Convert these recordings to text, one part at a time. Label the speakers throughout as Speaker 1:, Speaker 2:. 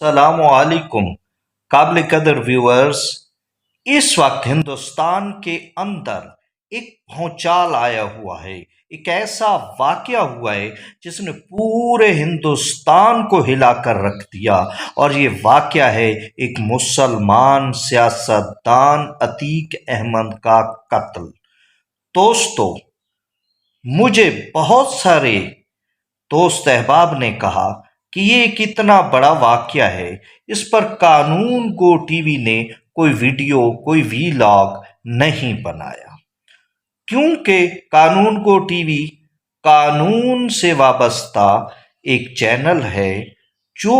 Speaker 1: السلام علیکم قابل قدر ویورز۔ اس وقت ہندوستان کے اندر ایک بھونچال آیا ہوا ہے، ایک ایسا واقعہ ہوا ہے جس نے پورے ہندوستان کو ہلا کر رکھ دیا، اور یہ واقعہ ہے ایک مسلمان سیاستدان عتیق احمد کا قتل۔ دوستو، مجھے بہت سارے دوست احباب نے کہا کہ یہ ایک اتنا بڑا واقعہ ہے، اس پر قانون گو ٹی وی نے کوئی ویڈیو، کوئی ویلاگ نہیں بنایا، کیونکہ قانون گو ٹی وی قانون سے وابستہ ایک چینل ہے جو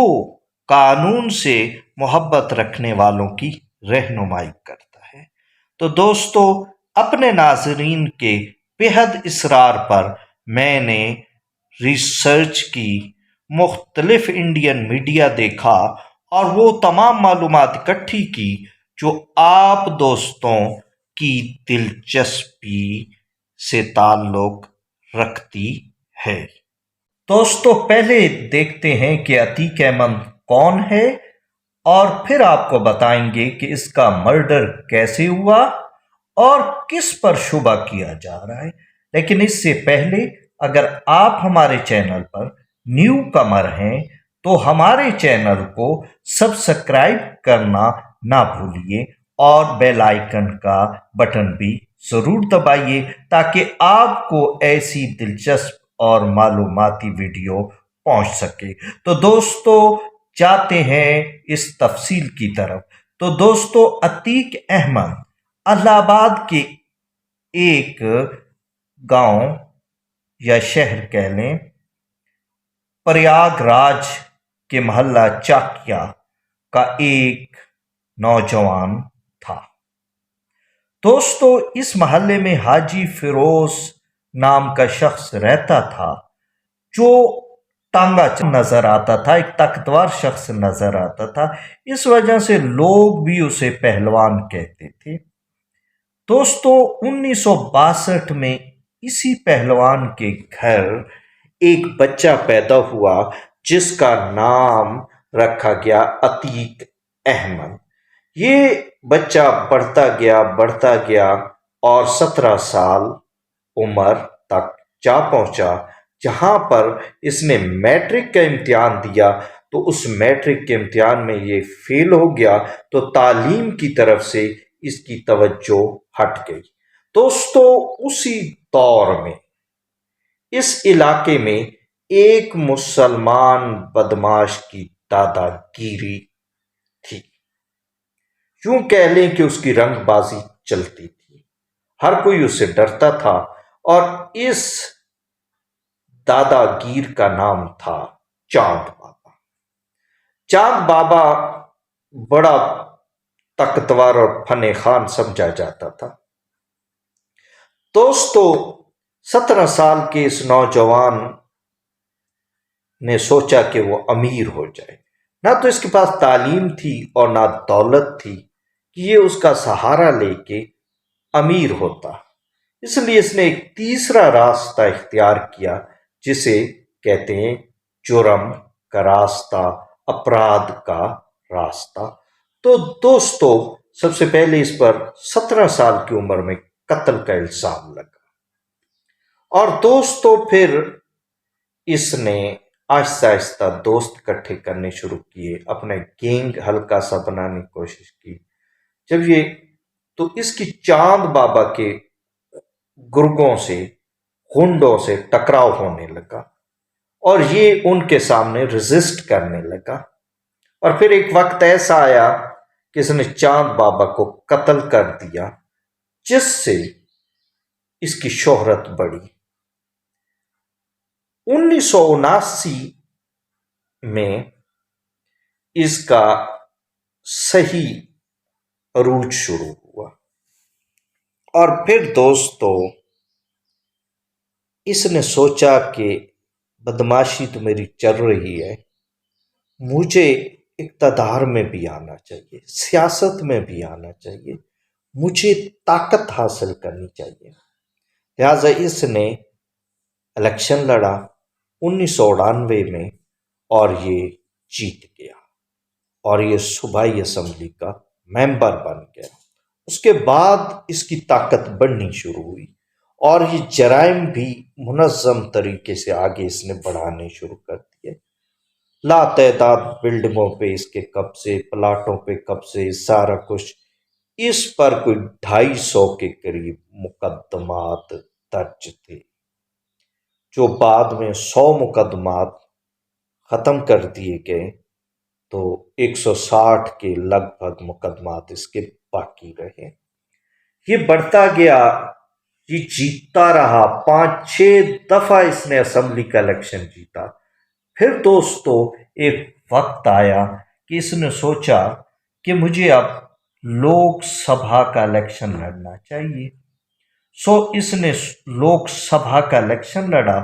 Speaker 1: قانون سے محبت رکھنے والوں کی رہنمائی کرتا ہے۔ تو دوستو، اپنے ناظرین کے بےحد اصرار پر میں نے ریسرچ کی، مختلف انڈین میڈیا دیکھا، اور وہ تمام معلومات اکٹھی کی جو آپ دوستوں کی دلچسپی سے تعلق رکھتی ہے۔ دوستو، پہلے دیکھتے ہیں کہ عتیق احمد کون ہے، اور پھر آپ کو بتائیں گے کہ اس کا مرڈر کیسے ہوا اور کس پر شبہ کیا جا رہا ہے۔ لیکن اس سے پہلے، اگر آپ ہمارے چینل پر نیو کمر ہیں تو ہمارے چینل کو سبسکرائب کرنا نہ بھولیے، اور بیل آئیکن کا بٹن بھی ضرور دبائیے تاکہ آپ کو ایسی دلچسپ اور معلوماتی ویڈیو پہنچ سکے۔ تو دوستو، جاتے ہیں اس تفصیل کی طرف۔ تو دوستو، عتیق احمد الہ آباد کے ایک گاؤں یا شہر کہہ لیں، پریاگ راج کے محلہ چاکیا کا ایک نوجوان تھا۔ دوستو، اس محلے میں حاجی فیروز نام کا شخص رہتا تھا، جو ٹانگا نظر آتا تھا، ایک طاقتور شخص نظر آتا تھا، اس وجہ سے لوگ بھی اسے پہلوان کہتے تھے۔ دوستو، 1962 میں اسی پہلوان کے گھر ایک بچہ پیدا ہوا جس کا نام رکھا گیا عتیق احمد۔ یہ بچہ بڑھتا گیا اور 17 سال عمر تک جا پہنچا، جہاں پر اس نے میٹرک کا امتحان دیا تو اس میٹرک کے امتحان میں یہ فیل ہو گیا، تو تعلیم کی طرف سے اس کی توجہ ہٹ گئی۔ دوستو، اسی دور میں اس علاقے میں ایک مسلمان بدماش کی دادا گیری تھی، یوں کہہ لیں کہ اس کی رنگ بازی چلتی تھی، ہر کوئی اس سے ڈرتا تھا، اور اس دادا گیر کا نام تھا چاند بابا۔ چاند بابا بڑا طاقتور اور فن خوان سمجھا جاتا تھا۔ دوستو، 17 سال کے اس نوجوان نے سوچا کہ وہ امیر ہو جائے۔ نہ تو اس کے پاس تعلیم تھی اور نہ دولت تھی کہ یہ اس کا سہارا لے کے امیر ہوتا، اس لیے اس نے ایک تیسرا راستہ اختیار کیا جسے کہتے ہیں جرم کا راستہ، اپرادھ کا راستہ۔ تو دوستو، سب سے پہلے اس پر 17 سال کی عمر میں قتل کا الزام لگا، اور دوستو پھر اس نے آہستہ آہستہ دوست اکٹھے کرنے شروع کیے، اپنے گینگ ہلکا سا بنانے کی کوشش کی۔ تو اس کی چاند بابا کے گرگوں سے، غنڈوں سے ٹکراؤ ہونے لگا، اور یہ ان کے سامنے ریزسٹ کرنے لگا، اور پھر ایک وقت ایسا آیا کہ اس نے چاند بابا کو قتل کر دیا، جس سے اس کی شہرت بڑھی۔ 1979 میں اس کا صحیح عروج شروع ہوا، اور پھر دوستو اس نے سوچا کہ بدماشی تو میری چل رہی ہے، مجھے اقتدار میں بھی آنا چاہیے، سیاست میں بھی آنا چاہیے، مجھے طاقت حاصل کرنی چاہیے۔ لہٰذا اس نے الیکشن لڑا 1998 میں، اور یہ جیت گیا۔ اور یہ صوبائی اسمبلی کا ممبر بن گیا۔ اس کے بعد اس کی طاقت بڑھنی شروع ہوئی اور یہ جرائم بھی منظم طریقے سے آگے اس نے بڑھانے شروع کر دیے۔ لا تعداد بلڈنگوں پہ اس کے قبضے، پلاٹوں پہ قبضے، سارا کچھ۔ اس پر کوئی 250 کے قریب مقدمات درج تھے، جو بعد میں 100 مقدمات ختم کر دیے گئے، تو 160 کے لگ بھگ مقدمات اس کے باقی رہے۔ یہ بڑھتا گیا، یہ جیتتا رہا، 5-6 دفعہ اس نے اسمبلی کا الیکشن جیتا۔ پھر دوستو ایک وقت آیا کہ اس نے سوچا کہ مجھے اب لوک سبھا کا الیکشن لڑنا چاہیے۔ سو اس نے لوک سبھا کا الیکشن لڑا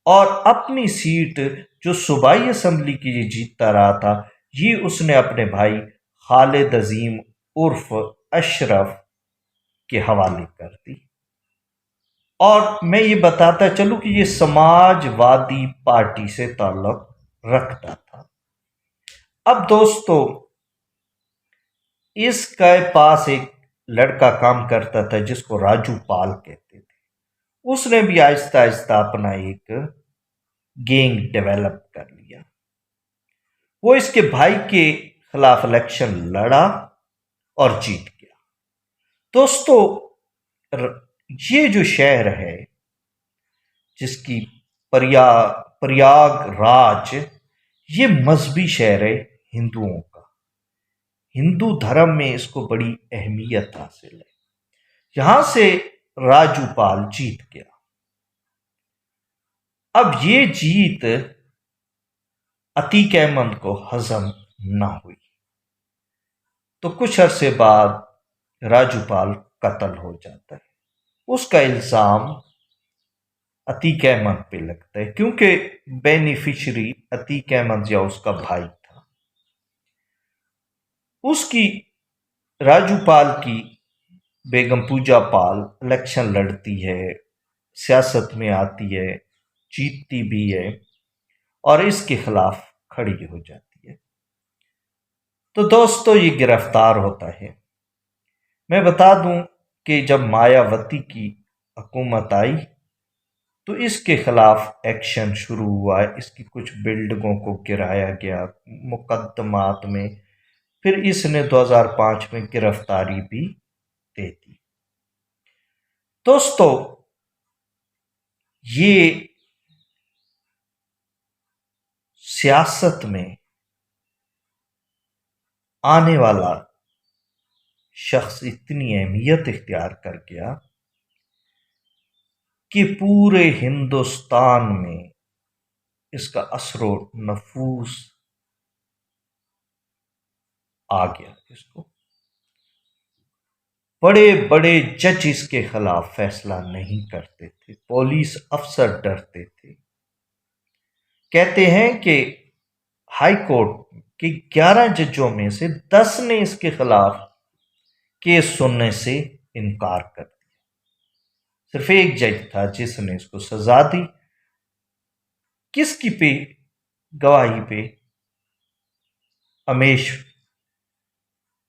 Speaker 1: اور اپنی سیٹ جو صوبائی اسمبلی کی یہ جیتتا رہا تھا، یہ اس نے اپنے بھائی خالد عظیم عرف اشرف کے حوالے کر دی۔ اور میں یہ بتاتا چلوں کہ یہ سماج وادی پارٹی سے تعلق رکھتا تھا۔ اب دوستو اس کے پاس ایک لڑکا کام کرتا تھا جس کو راجو پال کہتے تھے۔ اس نے بھی آہستہ آہستہ اپنا ایک گینگ ڈیولپ کر لیا۔ وہ اس کے بھائی کے خلاف الیکشن لڑا اور جیت گیا۔ دوستو یہ جو شہر ہے جس کی پریاگ راج، یہ مذہبی شہر ہے ہندوؤں کا۔ ہندو دھرم میں اس کو بڑی اہمیت حاصل ہے۔ یہاں سے راجو پال جیت گیا۔ اب یہ جیت عتیق احمد کو ہضم نہ ہوئی، تو کچھ عرصے بعد راجو پال قتل ہو جاتا ہے۔ اس کا الزام عتیق احمد پہ لگتا ہے، کیونکہ بینیفیشری عتیق احمد یا اس کا بھائی تھا۔ اس کی راجو پال کی بیگم پوجا پال الیکشن لڑتی ہے، سیاست میں آتی ہے، جیتتی بھی ہے اور اس کے خلاف کھڑی ہو جاتی ہے۔ تو دوستو یہ گرفتار ہوتا ہے۔ میں بتا دوں کہ جب مایاوتی کی حکومت آئی تو اس کے خلاف ایکشن شروع ہوا، اس کی کچھ بلڈنگوں کو گرایا گیا مقدمات میں۔ پھر اس نے 2005 میں گرفتاری بھی دے دی۔ دوستو یہ سیاست میں آنے والا شخص اتنی اہمیت اختیار کر گیا کہ پورے ہندوستان میں اس کا اثر و نفوذ آ گیا۔ اس کو بڑے بڑے جج اس کے خلاف فیصلہ نہیں کرتے تھے، پولیس افسر ڈرتے تھے۔ کہتے ہیں کہ ہائی کورٹ کے 11 ججوں میں سے 10 نے اس کے خلاف کیس سننے سے انکار کر دیا۔ صرف ایک جج تھا جس نے اس کو سزا دی۔ کس کی پہ گواہی پہ؟ امیش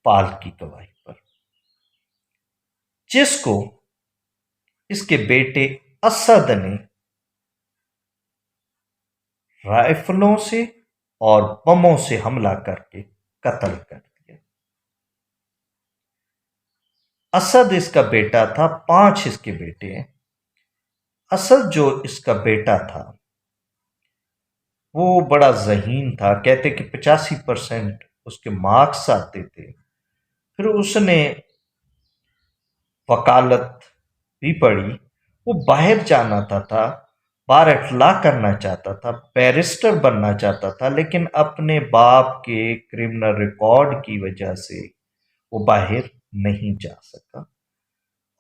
Speaker 1: پال کی گواہی پر، جس کو اس کے بیٹے اسد نے رائفلوں سے اور بموں سے حملہ کر کے قتل کر دیا۔ اسد اس کا بیٹا تھا، 5 اس کے بیٹے ہیں۔ اسد جو اس کا بیٹا تھا وہ بڑا ذہین تھا، کہتے کہ 85% اس کے مارکس آتے تھے۔ پھر اس نے وکالت بھی پڑھی، وہ باہر جانا تھا، بار اٹلاع کرنا چاہتا تھا، بیرسٹر بننا چاہتا تھا، لیکن اپنے باپ کے کرمنل ریکارڈ کی وجہ سے وہ باہر نہیں جا سکا۔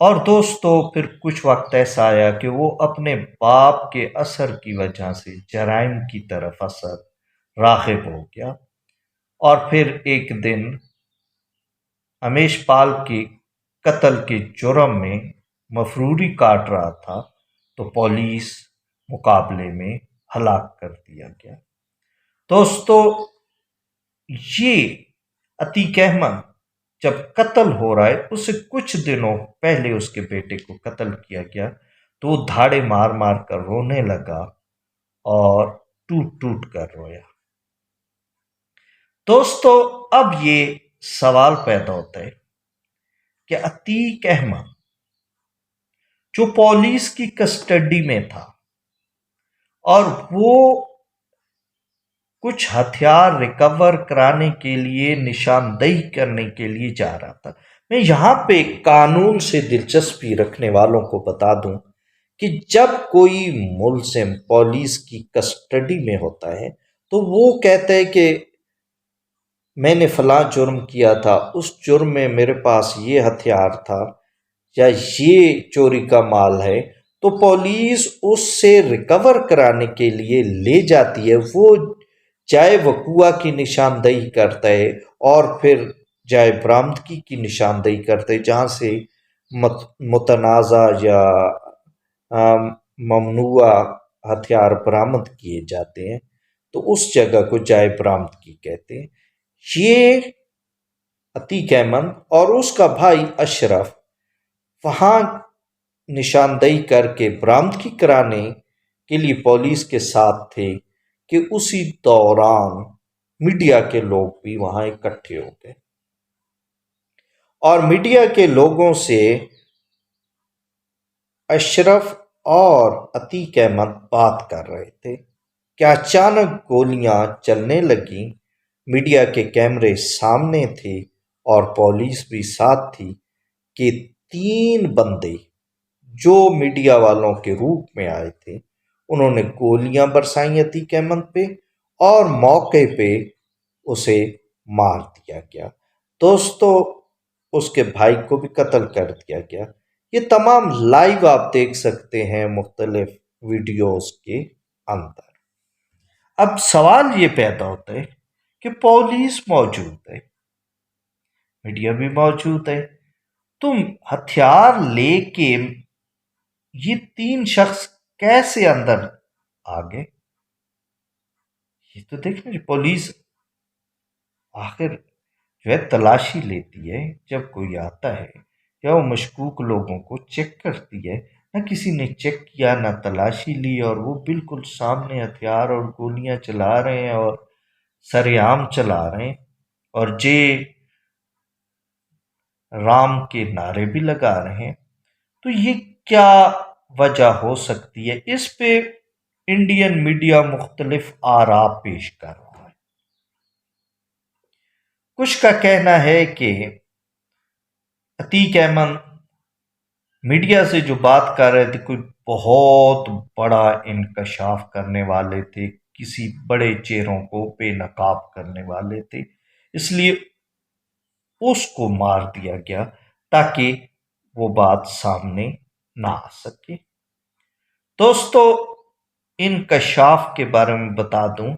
Speaker 1: اور دوستو پھر کچھ وقت ایسا آیا کہ وہ اپنے باپ کے اثر کی وجہ سے جرائم کی طرف راغب ہو گیا، اور پھر ایک دن امیش پال کے قتل کے جرم میں مفروری کاٹ رہا تھا تو پولیس مقابلے میں ہلاک کر دیا گیا۔ دوستو یہ عتیق احمد جب قتل ہو رہا ہے اس سے کچھ دنوں پہلے اس کے بیٹے کو قتل کیا گیا تو وہ دھاڑے مار مار کر رونے لگا اور ٹوٹ ٹوٹ کر رویا۔ دوستو اب یہ سوال پیدا ہوتا ہے کہ عتیق احمد جو پولیس کی کسٹڈی میں تھا اور وہ کچھ ہتھیار ریکور کرانے کے لیے نشاندہی کرنے کے لیے جا رہا تھا۔ میں یہاں پہ قانون سے دلچسپی رکھنے والوں کو بتا دوں کہ جب کوئی ملزم پولیس کی کسٹڈی میں ہوتا ہے تو وہ کہتا ہے کہ میں نے فلاں جرم کیا تھا، اس جرم میں میرے پاس یہ ہتھیار تھا یا یہ چوری کا مال ہے، تو پولیس اس سے ریکور کرانے کے لیے لے جاتی ہے۔ وہ جائے وقوع کی نشاندہی کرتا ہے اور پھر جائے برآمدگی کی نشاندہی کرتا ہے جہاں سے متنازع یا ممنوع ہتھیار برآمد کیے جاتے ہیں تو اس جگہ کو جائے برآمدگی کہتے ہیں۔ یہ عتیق احمد اور اس کا بھائی اشرف وہاں نشاندہی کر کے برآمدگی کرانے کے لیے پولیس کے ساتھ تھے کہ اسی دوران میڈیا کے لوگ بھی وہاں اکٹھے ہو گئے اور میڈیا کے لوگوں سے اشرف اور عتیق احمد بات کر رہے تھے کہ اچانک گولیاں چلنے لگیں۔ میڈیا کے کیمرے سامنے تھے اور پولیس بھی ساتھ تھی کہ 3 بندے جو میڈیا والوں کے روپ میں آئے تھے انہوں نے گولیاں برسائیں عتیق احمد پہ اور موقع پہ اسے مار دیا گیا۔ دوستو اس کے بھائی کو بھی قتل کر دیا گیا۔ یہ تمام لائیو آپ دیکھ سکتے ہیں مختلف ویڈیوز کے اندر۔ اب سوال یہ پیدا ہوتا ہے کہ پولیس موجود ہے، میڈیا بھی موجود ہے، تم ہتھیار لے کے یہ 3 شخص کیسے اندر آ گئے؟ یہ تو دیکھنا پولیس آخر جو ہے تلاشی لیتی ہے جب کوئی آتا ہے یا وہ مشکوک لوگوں کو چیک کرتی ہے۔ نہ کسی نے چیک کیا نہ تلاشی لی اور وہ بالکل سامنے ہتھیار اور گولیاں چلا رہے ہیں اور سر عام چلا رہے ہیں اور جے رام کے نعرے بھی لگا رہے ہیں۔ تو یہ کیا وجہ ہو سکتی ہے؟ اس پہ انڈین میڈیا مختلف آراء پیش کر رہا ہے۔ کچھ کا کہنا ہے کہ عتیق احمد میڈیا سے جو بات کر رہے تھے کوئی بہت بڑا انکشاف کرنے والے تھے، کسی بڑے چہروں کو بے نقاب کرنے والے تھے، اس لیے اس کو مار دیا گیا تاکہ وہ بات سامنے نہ آ سکے۔ دوستو انکشاف کے بارے میں بتا دوں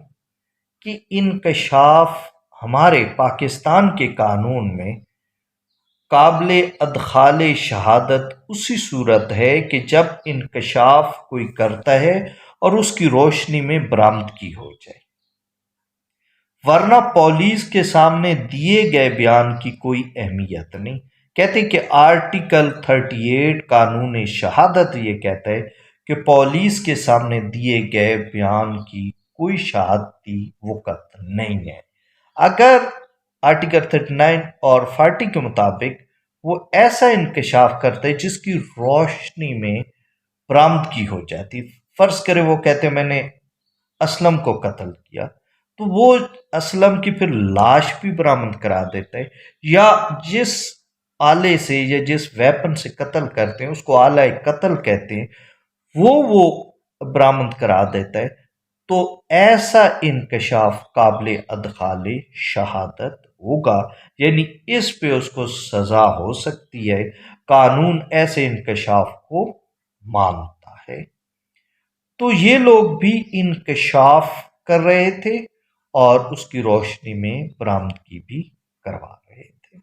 Speaker 1: کہ انکشاف ہمارے پاکستان کے قانون میں قابل ادخال شہادت اسی صورت ہے کہ جب انکشاف کوئی کرتا ہے اور اس کی روشنی میں برآمدگی ہو جائے، ورنہ پولیس کے سامنے دیے گئے بیان کی کوئی اہمیت نہیں۔ کہتے کہ آرٹیکل 38 قانون شہادت یہ کہتا ہے کہ پولیس کے سامنے دیے گئے بیان کی کوئی شہادتی وقت نہیں ہے۔ اگر آرٹیکل 39 اور 40 کے مطابق وہ ایسا انکشاف کرتے جس کی روشنی میں برآمدگی ہو جاتی، فرض کرے وہ کہتے میں نے اسلم کو قتل کیا، تو وہ اسلم کی پھر لاش بھی برآمد کرا دیتا ہے، یا جس آلے سے یا جس ویپن سے قتل کرتے ہیں اس کو آلہ قتل کہتے ہیں، وہ برآمد کرا دیتا ہے، تو ایسا انکشاف قابل ادخال شہادت ہوگا، یعنی اس پہ اس کو سزا ہو سکتی ہے۔ قانون ایسے انکشاف کو مانتا ہے۔ تو یہ لوگ بھی انکشاف کر رہے تھے اور اس کی روشنی میں برآمدگی بھی کروا رہے تھے۔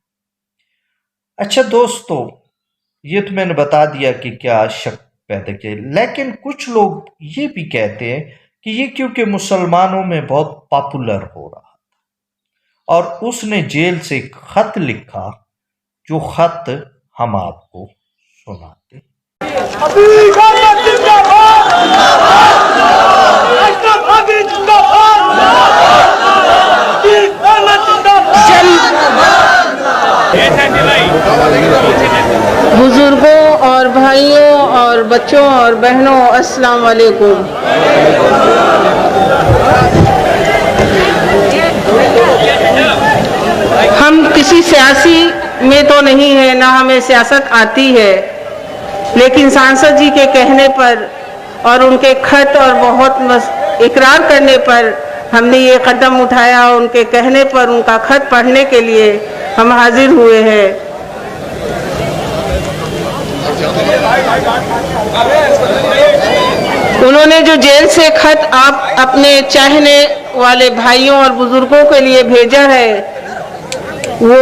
Speaker 1: اچھا دوستو، یہ تو میں نے بتا دیا کہ کیا شک پیدا کیا، لیکن کچھ لوگ یہ بھی کہتے ہیں کہ یہ کیونکہ مسلمانوں میں بہت پاپولر ہو رہا اور اس نے جیل سے ایک خط لکھا، جو خط ہم آپ کو سناتے۔
Speaker 2: بزرگوں اور بھائیوں اور بچوں اور بہنوں، السلام علیکم۔ ہم کسی سیاسی میں تو نہیں ہیں، نہ ہمیں سیاست آتی ہے، لیکن سانسد جی کے کہنے پر اور ان کے خط اور بہت اقرار کرنے پر ہم نے یہ قدم اٹھایا، ان کے کہنے پر ان کا خط پڑھنے کے لیے ہم حاضر ہوئے ہیں۔ انہوں نے جو جیل سے خط آپ اپنے چاہنے والے بھائیوں اور بزرگوں کے لیے بھیجا ہے وہ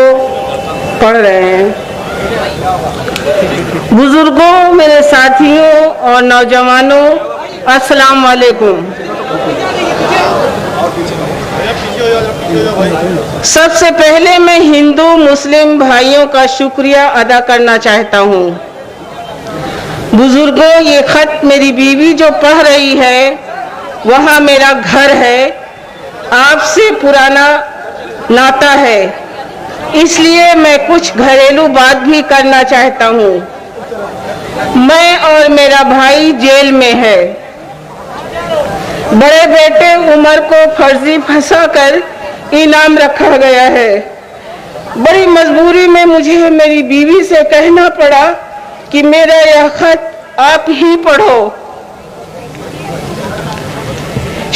Speaker 2: پڑھ رہے ہیں۔ بزرگوں، میرے ساتھیوں اور نوجوانوں، السلام علیکم۔ سب سے پہلے میں ہندو مسلم بھائیوں کا شکریہ ادا کرنا چاہتا ہوں۔ بزرگوں، یہ خط میری بیوی جو پڑھ رہی ہے وہاں میرا گھر ہے، آپ سے پرانا ناتا ہے، اس لیے میں کچھ گھریلو بات بھی کرنا چاہتا ہوں۔ میں اور میرا بھائی جیل میں ہے۔ بڑے بیٹے عمر کو فرضی پھنسا کر انعام رکھا گیا ہے۔ بڑی مجبوری میں مجھے میری بیوی سے کہنا پڑا کہ میرا یہ خط آپ ہی پڑھو۔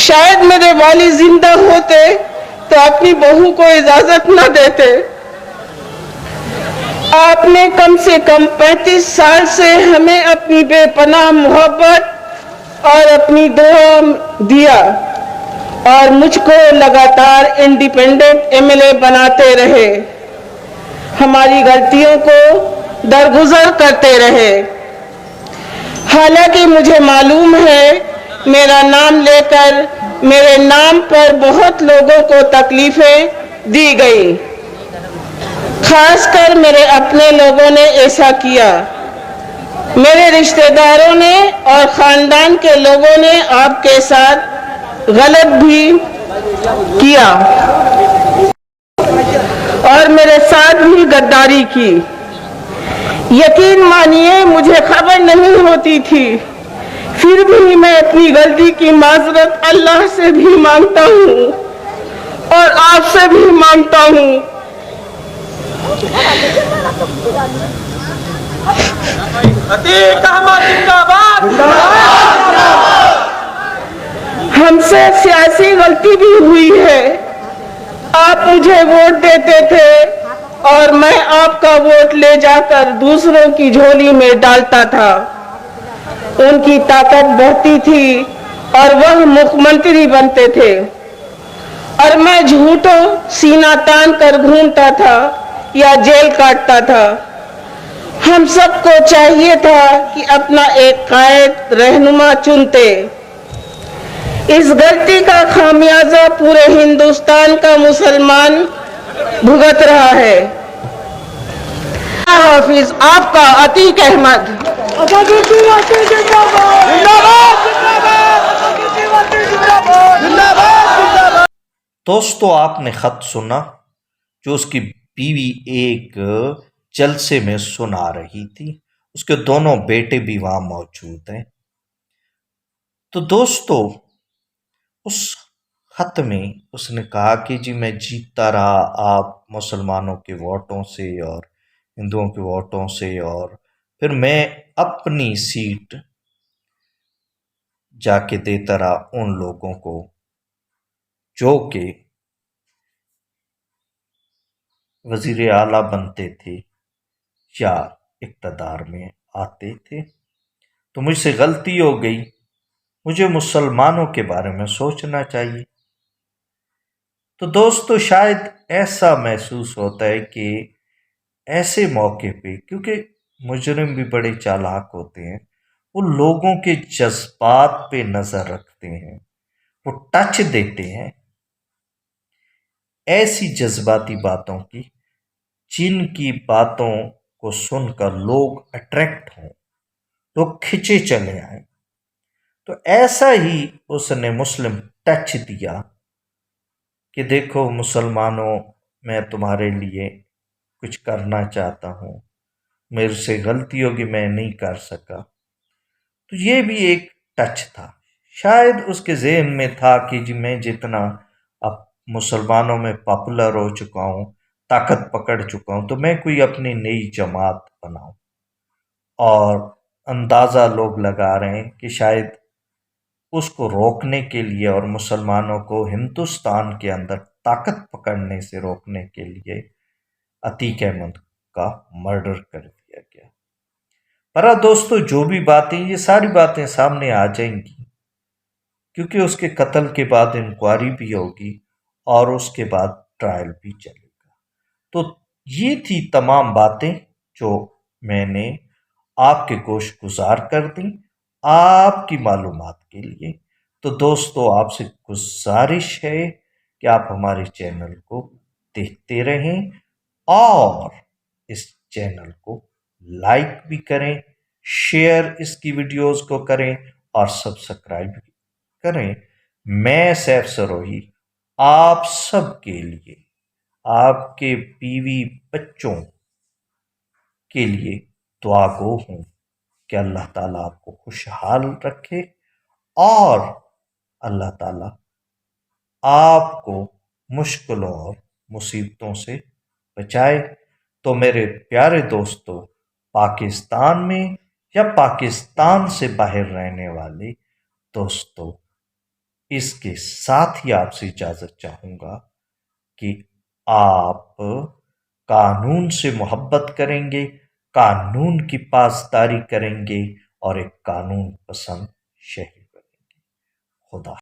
Speaker 2: شاید میرے والد زندہ ہوتے تو اپنی بہو کو اجازت نہ دیتے۔ آپ نے کم سے کم 35 سال سے ہمیں اپنی بے پناہ محبت اور اپنی دعا دیا اور مجھ کو لگاتار انڈیپینڈنٹ MLA بناتے رہے، ہماری غلطیوں کو درگزر کرتے رہے۔ حالانکہ مجھے معلوم ہے میرا نام لے کر میرے نام پر بہت لوگوں کو تکلیفیں دی گئی، خاص کر میرے اپنے لوگوں نے ایسا کیا۔ میرے رشتہ داروں نے اور خاندان کے لوگوں نے آپ کے ساتھ غلط بھی کیا اور میرے ساتھ بھی غداری کی۔ یقین مانیے مجھے خبر نہیں ہوتی تھی، پھر بھی میں اپنی غلطی کی معذرت اللہ سے بھی مانگتا ہوں اور آپ سے بھی مانگتا ہوں۔ ہم سے سیاسی غلطی بھی ہوئی ہے۔ آپ مجھے ووٹ دیتے تھے اور میں آپ کا ووٹ لے جا کر دوسروں کی جھولی میں ڈالتا تھا۔ ان کی طاقت بڑھتی تھی اور وہ مکھ منتری بنتے تھے اور میں جھوٹوں سینہ تان کر گھومتا تھا یا جیل کاٹتا تھا۔ ہم سب کو چاہیے تھا کہ اپنا ایک قائد رہنما چنتے۔ اس غلطی کا خمیازہ پورے ہندوستان کا مسلمان بھگت رہا ہے۔ حافظ، آپ کا عتیق احمد۔
Speaker 1: دوستو، آپ نے خط سنا جو اس کی بیوی ایک جلسے میں سنا رہی تھی، اس کے دونوں بیٹے بھی وہاں موجود ہیں۔ تو دوستو، اس خط میں اس نے کہا کہ جی میں جیتتا رہا آپ مسلمانوں کے ووٹوں سے اور ہندوؤں کے ووٹوں سے، اور پھر میں اپنی سیٹ جا کے دیتا رہا ان لوگوں کو جو کہ وزیر اعلیٰ بنتے تھے یا اقتدار میں آتے تھے۔ تو مجھ سے غلطی ہو گئی، مجھے مسلمانوں کے بارے میں سوچنا چاہیے۔ تو دوستو، شاید ایسا محسوس ہوتا ہے کہ ایسے موقع پہ، کیونکہ مجرم بھی بڑے چالاک ہوتے ہیں، وہ لوگوں کے جذبات پہ نظر رکھتے ہیں، وہ ٹچ دیتے ہیں۔ ایسی جذباتی باتوں کی جن کی باتوں کو سن کر لوگ اٹریکٹ ہوں، لوگ کھچے چلے آئیں۔ تو ایسا ہی اس نے مسلم ٹچ دیا کہ دیکھو مسلمانوں، میں تمہارے لیے کچھ کرنا چاہتا ہوں، میرے سے غلطی ہوگی، میں نہیں کر سکا۔ تو یہ بھی ایک ٹچ تھا، شاید اس کے ذہن میں تھا کہ جی میں جتنا اب مسلمانوں میں پاپولر ہو چکا ہوں، طاقت پکڑ چکا ہوں، تو میں کوئی اپنی نئی جماعت بناؤں، اور اندازہ لوگ لگا رہے ہیں کہ شاید اس کو روکنے کے لیے اور مسلمانوں کو ہندوستان کے اندر طاقت پکڑنے سے روکنے کے لیے عتیق احمد کا مرڈر کر دیا گیا۔ پر دوستو، جو بھی باتیں، یہ ساری باتیں سامنے آ جائیں گی، کیونکہ اس کے قتل کے بعد انکوائری بھی ہوگی اور اس کے بعد ٹرائل بھی چلے گا۔ تو یہ تھی تمام باتیں جو میں نے آپ کے گوش گزار کر دیں آپ کی معلومات کے لیے۔ تو دوستو، آپ سے گزارش ہے کہ آپ ہمارے چینل کو دیکھتے رہیں اور اس چینل کو لائک بھی کریں، شیئر اس کی ویڈیوز کو کریں اور سبسکرائب بھی کریں۔ میں سیف سروہی آپ سب کے لیے، آپ کے بیوی بچوں کے لیے دعا گو ہوں کہ اللہ تعالیٰ آپ کو خوشحال رکھے اور اللہ تعالیٰ آپ کو مشکلوں اور مصیبتوں سے بچائے۔ تو میرے پیارے دوستو، پاکستان میں یا پاکستان سے باہر رہنے والے دوستو، اس کے ساتھ ہی آپ سے اجازت چاہوں گا کہ آپ قانون سے محبت کریں گے، قانون کی پاسداری کریں گے اور ایک قانون پسند شہری بنیں گے۔ خدا